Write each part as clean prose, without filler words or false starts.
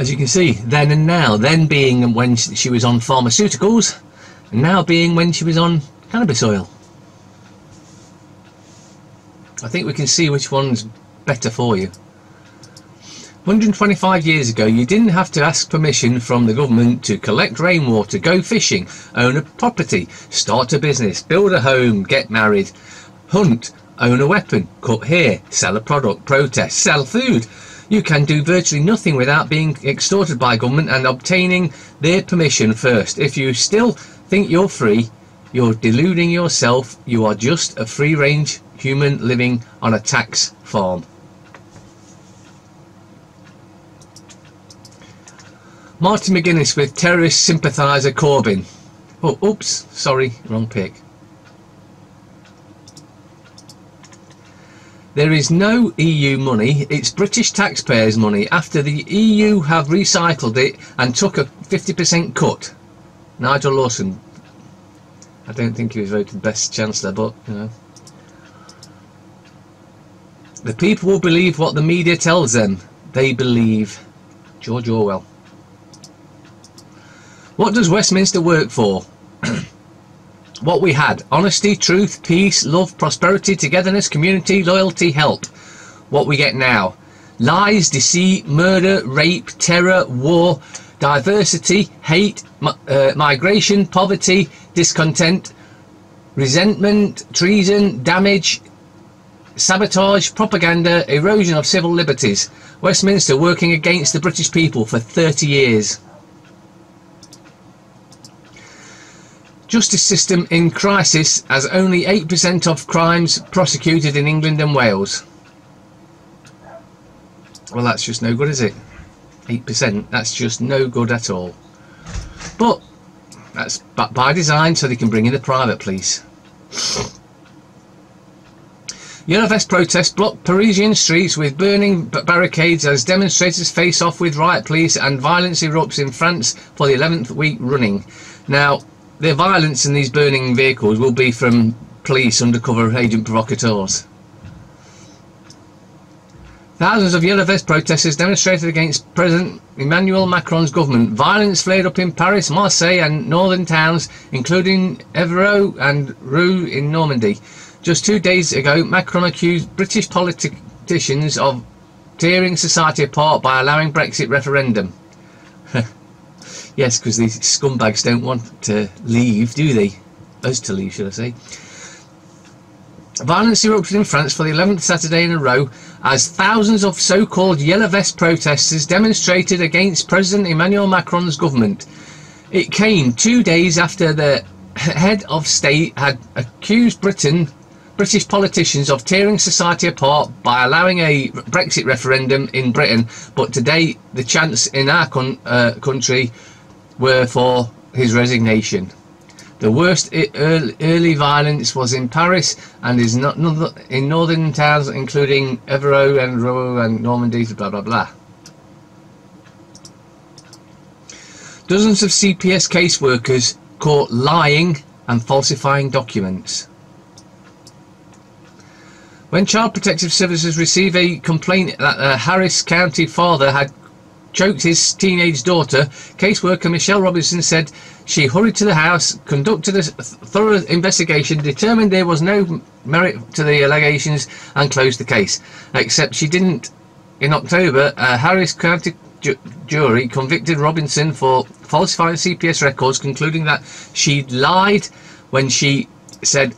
As you can see, then and now. Then being when she was on pharmaceuticals, and now being when she was on cannabis oil. I think we can see which one's better for you. 125 years ago, you didn't have to ask permission from the government to collect rainwater, go fishing, own a property, start a business, build a home, get married, hunt, own a weapon, cut hair, sell a product, protest, sell food. You can do virtually nothing without being extorted by government and obtaining their permission first. If you still think you're free, you're deluding yourself. You are just a free-range human living on a tax farm. Martin McGuinness with terrorist sympathiser Corbyn. Oh, oops, sorry, wrong pick. There is no EU money, it's British taxpayers' money after the EU have recycled it and took a 50% cut. Nigel Lawson. I don't think he was voted best chancellor, but, you know. The people will believe what the media tells them. They believe. George Orwell. What does Westminster work for? What we had: honesty, truth, peace, love, prosperity, togetherness, community, loyalty, help. What we get now: lies, deceit, murder, rape, terror, war, diversity, hate, migration, poverty, discontent, resentment, treason, damage, sabotage, propaganda, erosion of civil liberties. Westminster working against the British people for 30 years. Justice system in crisis, as only 8% of crimes prosecuted in England and Wales. Well, that's just no good, is it? 8%, that's just no good at all. But that's by design, so they can bring in the private police. Yellow vest protests block Parisian streets with burning barricades as demonstrators face off with riot police, and violence erupts in France for the 11th week running. Now, the violence in these burning vehicles will be from police undercover agent provocateurs. Thousands of yellow vest protesters demonstrated against President Emmanuel Macron's government. Violence flared up in Paris, Marseille and northern towns, including Évreux and Rouen in Normandy. Just 2 days ago, Macron accused British politicians of tearing society apart by allowing Brexit referendum. Yes, because these scumbags don't want to leave, do they? Us to leave, should I say. Violence erupted in France for the 11th Saturday in a row as thousands of so-called yellow vest protesters demonstrated against President Emmanuel Macron's government. It came 2 days after the head of state had accused British politicians of tearing society apart by allowing a Brexit referendum in Britain, but today the chants in our country were for his resignation. The worst early violence was in Paris and is not in northern towns including Évreux and Rouen and Normandy, blah blah blah. Dozens of CPS caseworkers caught lying and falsifying documents. When Child Protective Services received a complaint that a Harris County father had choked his teenage daughter, caseworker Michelle Robinson said she hurried to the house, conducted a thorough investigation, determined there was no merit to the allegations and closed the case. Except she didn't. In October, a Harris County jury convicted Robinson for falsifying CPS records, concluding that she lied when she said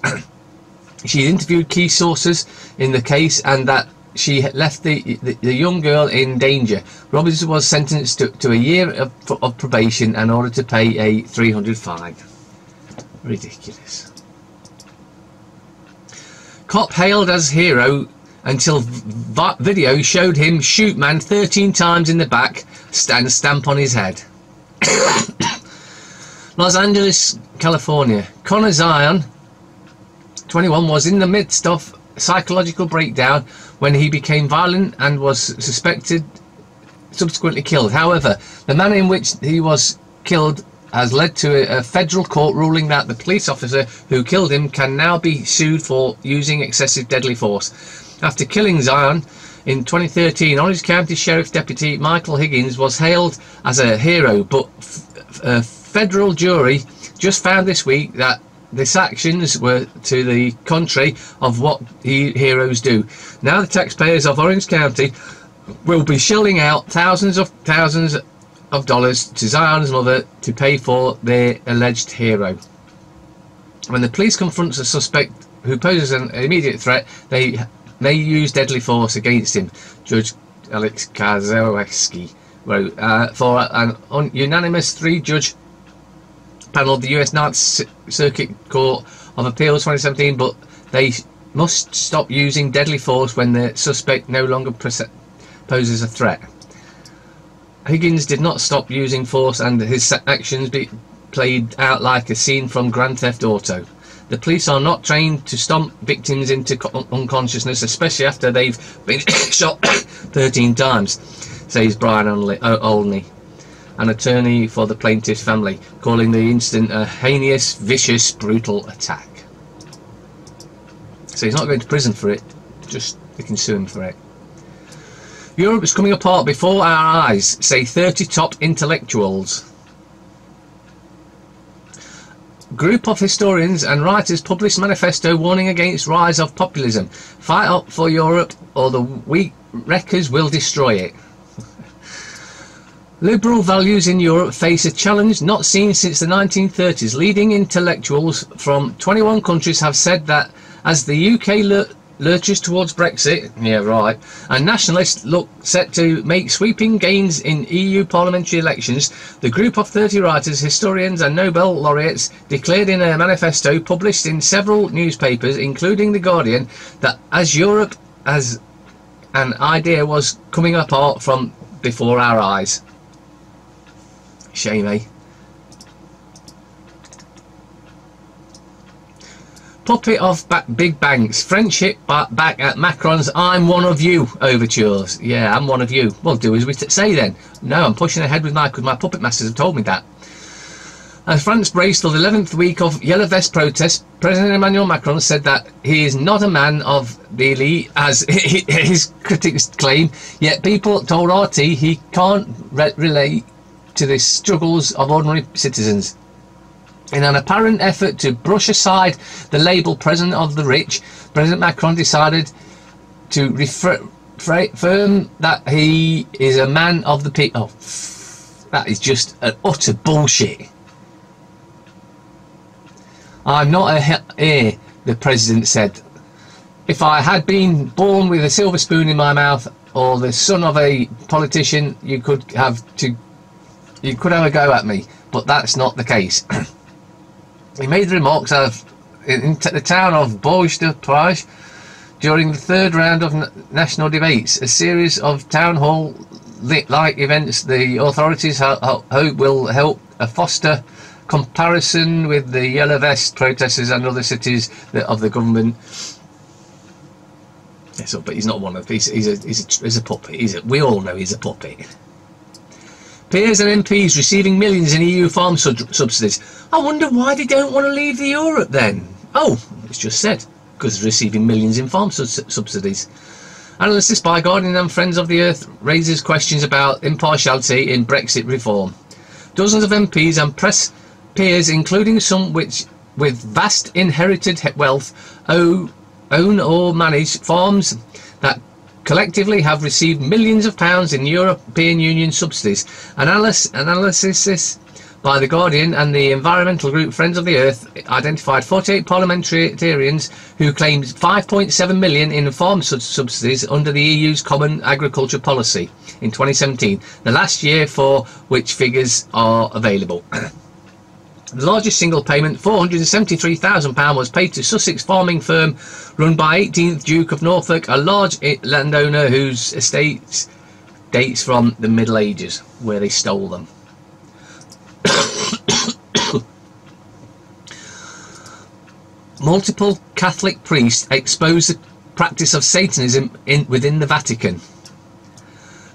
she interviewed key sources in the case and that she left the young girl in danger. Robinson was sentenced to a year of probation and ordered to pay a $300 fine. Ridiculous. Cop hailed as hero until video showed him shoot man 13 times in the back and stamp on his head. Los Angeles, California. Connor Zion, 21, was in the midst of psychological breakdown when he became violent and was subsequently killed. However, the manner in which he was killed has led to a federal court ruling that the police officer who killed him can now be sued for using excessive deadly force. After killing Zion In 2013, Orange County Sheriff Deputy Michael Higgins was hailed as a hero, but a federal jury just found this week that his actions were to the contrary of what heroes do. Now the taxpayers of Orange County will be shelling out thousands of dollars to Zion's mother to pay for their alleged hero. When the police confronts a suspect who poses an immediate threat, they may use deadly force against him, Judge Alex Kaczewski wrote. For an unanimous 3-judge panel of the US Ninth Circuit Court of Appeals 2017, but they must stop using deadly force when the suspect no longer poses a threat. Higgins did not stop using force, and his actions played out like a scene from Grand Theft Auto. The police are not trained to stomp victims into unconsciousness, especially after they've been shot 13 times, says Brian Olney, an attorney for the plaintiff's family, calling the incident a heinous, vicious, brutal attack. So he's not going to prison for it, just they can sue him for it. Europe is coming apart before our eyes, say 30 top intellectuals. Group of historians and writers published manifesto warning against rise of populism. Fight up for Europe or the weak wreckers will destroy it. Liberal values in Europe face a challenge not seen since the 1930s. Leading intellectuals from 21 countries have said that as the UK lurches towards Brexit, yeah right, and nationalists look set to make sweeping gains in EU parliamentary elections, the group of 30 writers, historians and Nobel laureates declared in a manifesto published in several newspapers, including The Guardian, that as Europe as an idea was coming apart from before our eyes. Shame, eh? Puppet of big banks. French hit back at Macron's I'm one of you overtures. Yeah, I'm one of you. Well, do as we say then. No, I'm pushing ahead with because my puppet masters have told me that. As France braced for the 11th week of yellow vest protests, President Emmanuel Macron said that he is not a man of the elite, as his critics claim, yet people told RT he can't relate to the struggles of ordinary citizens. In an apparent effort to brush aside the label president of the rich, President Macron decided to reaffirm that he is a man of the people. Oh, that is just an utter bullshit. I'm not a heir, the president said. If I had been born with a silver spoon in my mouth or the son of a politician, you could have a go at me, but that's not the case. He made the remarks in the town of Bourges-de-Paris during the third round of national debates, a series of town hall-like events the authorities hope will help foster comparison with the yellow vest protesters and other cities of the government. Yes, but he's not one of these. He's a puppet. We all know he's a puppet. Peers and MPs receiving millions in EU farm subsidies. I wonder why they don't want to leave the Europe then. Oh, it's just said, because receiving millions in farm subsidies. Analysis by Guardian and Friends of the Earth raises questions about impartiality in Brexit reform. Dozens of MPs and press peers, including some with vast inherited wealth, own or manage farms that collectively have received millions of pounds in European Union subsidies. Analysis by The Guardian and the environmental group Friends of the Earth identified 48 parliamentarians who claimed 5.7 million in farm subsidies under the EU's Common Agriculture Policy in 2017, the last year for which figures are available. The largest single payment, £473,000, was paid to Sussex farming firm run by 18th Duke of Norfolk, a large landowner whose estate dates from the Middle Ages, where they stole them. Multiple Catholic priests expose the practice of Satanism within the Vatican.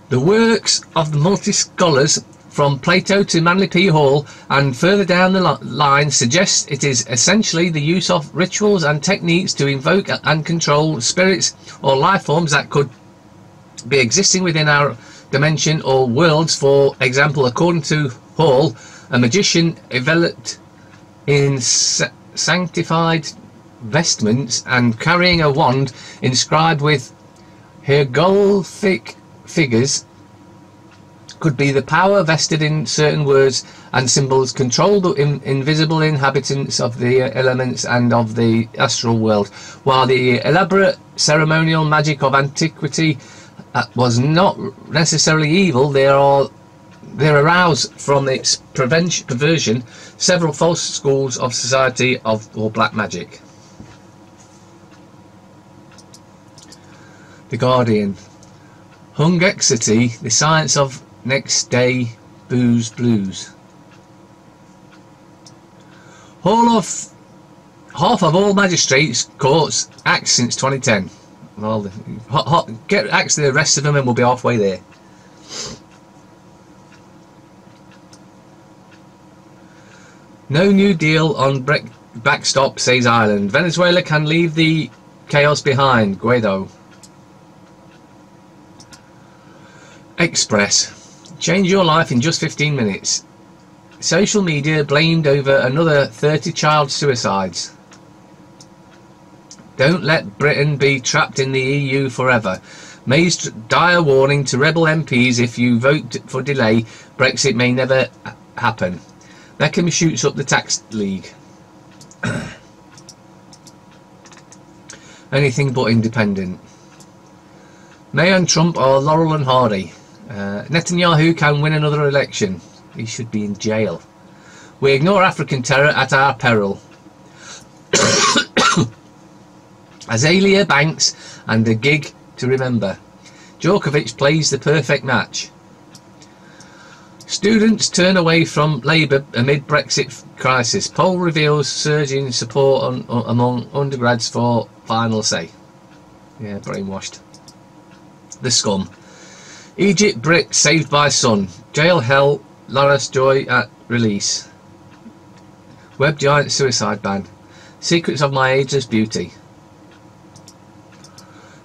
The works of the multi-scholars from Plato to Manly P. Hall and further down the line suggests it is essentially the use of rituals and techniques to invoke and control spirits or life forms that could be existing within our dimension or worlds. For example, according to Hall, a magician enveloped in sanctified vestments and carrying a wand inscribed with hieroglyphic figures could be the power vested in certain words and symbols, control the invisible inhabitants of the elements and of the astral world. While the elaborate ceremonial magic of antiquity was not necessarily evil, there aroused from its perversion several false schools of society or black magic. The Guardian. Hungexity, the science of next day blues. Half of all magistrates courts axed since 2010. Well, get axed the rest of them and we'll be halfway there. No new deal on backstop, says Ireland. Venezuela can leave the chaos behind. Guaido. Express. Change your life in just 15 minutes. Social media blamed over another 30 child suicides. Don't let Britain be trapped in the EU forever. May's dire warning to rebel MPs: if you vote for delay, Brexit may never happen. Beckham shoots up the tax league. Anything but independent. May and Trump are Laurel and Hardy. Netanyahu can win another election. He should be in jail. We ignore African terror at our peril. Azalea Banks and a gig to remember. Djokovic plays the perfect match. Students turn away from Labour amid Brexit crisis. Poll reveals surging support among undergrads for final say. Yeah, brainwashed. The scum. Egypt Brit saved by son. Jail hell. Loris Joy at release. Web giant suicide ban. Secrets of my ageless beauty.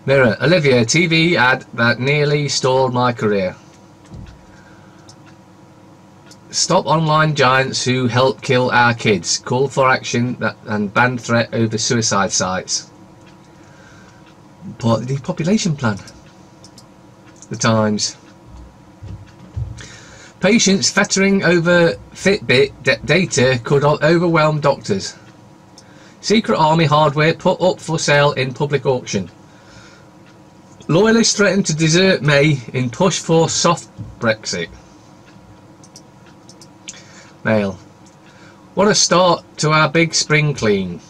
Mirror. Olivia TV ad that nearly stalled my career. Stop online giants who help kill our kids. Call for action and ban threat over suicide sites. Part of the depopulation plan. The Times. Patients fettering over Fitbit data could overwhelm doctors. Secret Army hardware put up for sale in public auction. Loyalists threaten to desert May in push for soft Brexit. Mail. What a start to our big spring clean.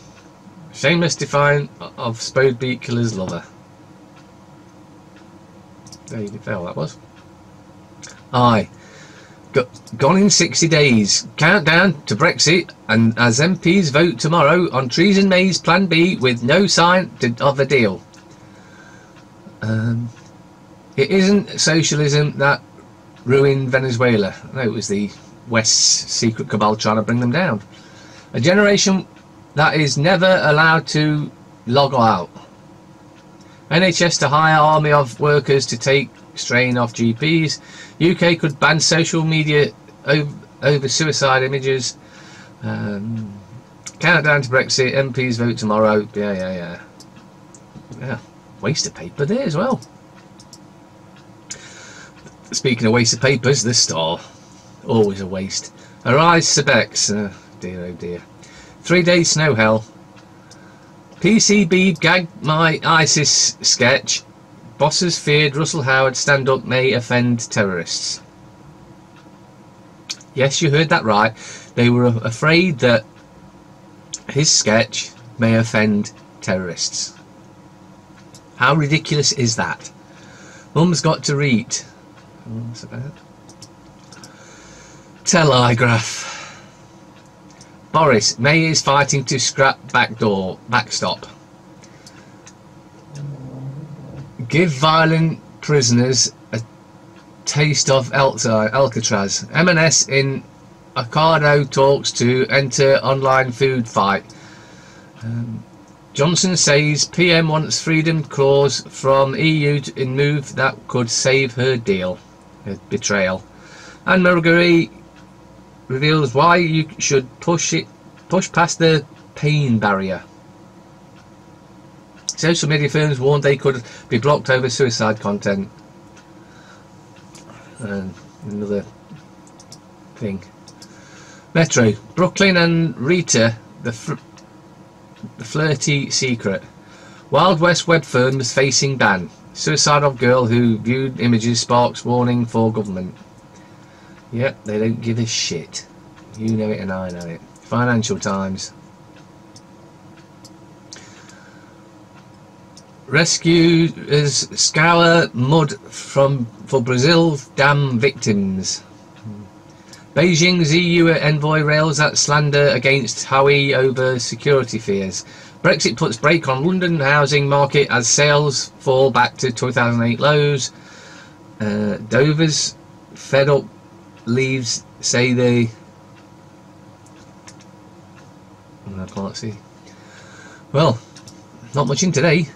Shameless defiance of Spode Beat Killer's lover. There you go, that was. Aye. Gone in 60 days. Countdown to Brexit, and as MPs vote tomorrow on Theresa May's Plan B with no sign of a deal. It isn't socialism that ruined Venezuela. No, it was the West's secret cabal trying to bring them down. A generation that is never allowed to log out. NHS to hire army of workers to take strain off GPs. UK could ban social media over suicide images. Countdown to Brexit. MPs vote tomorrow. Yeah. Waste of paper there as well. Speaking of waste of papers, the Star. Always a waste. Arise Sebex. Dear oh dear. 3-day snow hell. PCB gagged my ISIS sketch. Bosses feared Russell Howard stand-up may offend terrorists. Yes, you heard that right. They were afraid that his sketch may offend terrorists. How ridiculous is that? Mum's got to read. What's about? Telegraph. Boris, May is fighting to scrap backstop. Give violent prisoners a taste of Alcatraz. M&S in Ocado talks to enter online food fight. Johnson says PM wants freedom clause from EU in move that could save her deal. A betrayal. And Marguerite reveals why you should push past the pain barrier. Social media firms warned they could be blocked over suicide content. And another thing. Metro, Brooklyn and Rita, the flirty secret. Wild West web firms facing ban. Suicide of girl who viewed images sparks warning for government. Yep, they don't give a shit. You know it and I know it. Financial Times. Rescuers scour mud for Brazil's dam victims. Beijing's EU envoy rails at slander against Howie over security fears. Brexit puts brake on London housing market as sales fall back to 2008 lows. Dover's fed up leaves say they... I can't see. Well, not much in today.